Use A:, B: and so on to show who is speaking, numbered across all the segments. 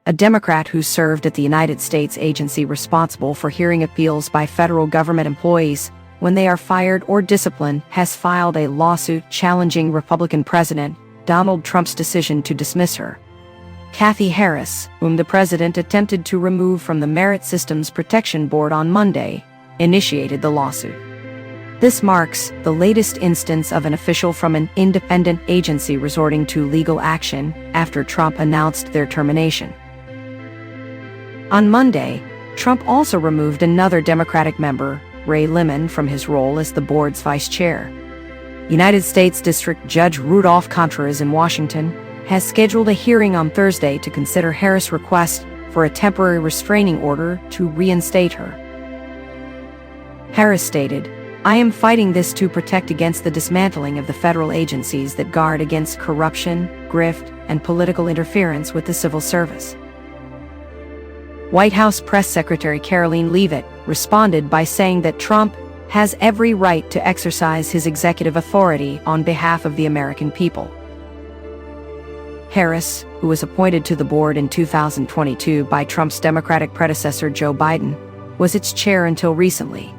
A: a Democrat who served at the United States agency responsible for hearing appeals by federal government employees when they are fired or disciplined, has filed a lawsuit challenging Republican President Donald Trump's decision to dismiss her. Kathy Harris, whom the president attempted to remove from the Merit Systems Protection Board on Monday, initiated the lawsuit. This marks the latest instance of an official from an independent agency resorting to legal action after Trump announced their termination. On Monday, Trump also removed another Democratic member, Ray Lemon, from his role as the board's vice chair. United States District Judge Rudolph Contreras in Washington has scheduled a hearing on Thursday to consider Harris' request for a temporary restraining order to reinstate her. Harris stated, "I am fighting this to protect against the dismantling of the federal agencies that guard against corruption, grift, and political interference with the civil service." White House Press Secretary Karoline Leavitt responded by saying that Trump has every right to exercise his executive authority on behalf of the American people. Harris, who was appointed to the board in 2022 by Trump's Democratic predecessor Joe Biden, was its chair until recently.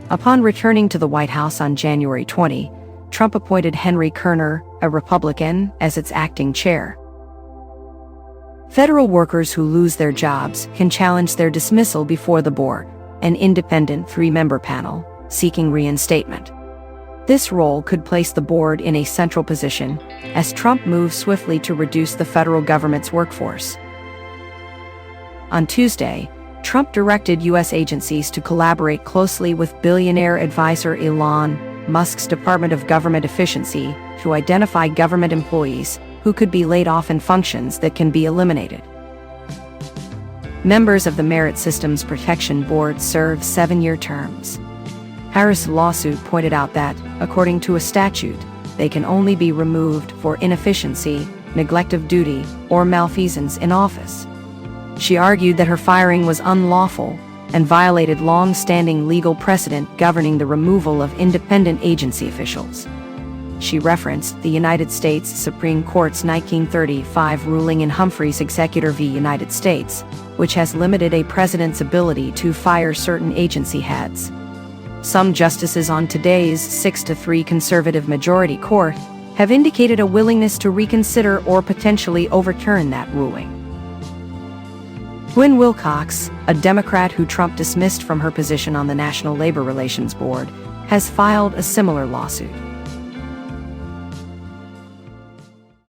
A: Upon returning to the White House on January 20, Trump appointed Henry Kerner, a Republican, as its acting chair. Federal workers who lose their jobs can challenge their dismissal before the board, an independent three-member panel, seeking reinstatement. This role could place the board in a central position as Trump moves swiftly to reduce the federal government's workforce. On Tuesday, Trump directed U.S. agencies to collaborate closely with billionaire advisor Elon Musk's Department of Government Efficiency to identify government employees who could be laid off and functions that can be eliminated. Members of the Merit Systems Protection Board serve 7-year terms. Harris' lawsuit pointed out that, according to a statute, they can only be removed for inefficiency, neglect of duty, or malfeasance in office. She argued that her firing was unlawful and violated long-standing legal precedent governing the removal of independent agency officials. She referenced the United States Supreme Court's 1935 ruling in Humphreys Executor v. United States, which has limited a president's ability to fire certain agency heads. Some justices on today's 6-3 conservative majority court have indicated a willingness to reconsider or potentially overturn that ruling. Gwen Wilcox, a Democrat who Trump dismissed from her position on the National Labor Relations Board, has filed a similar lawsuit.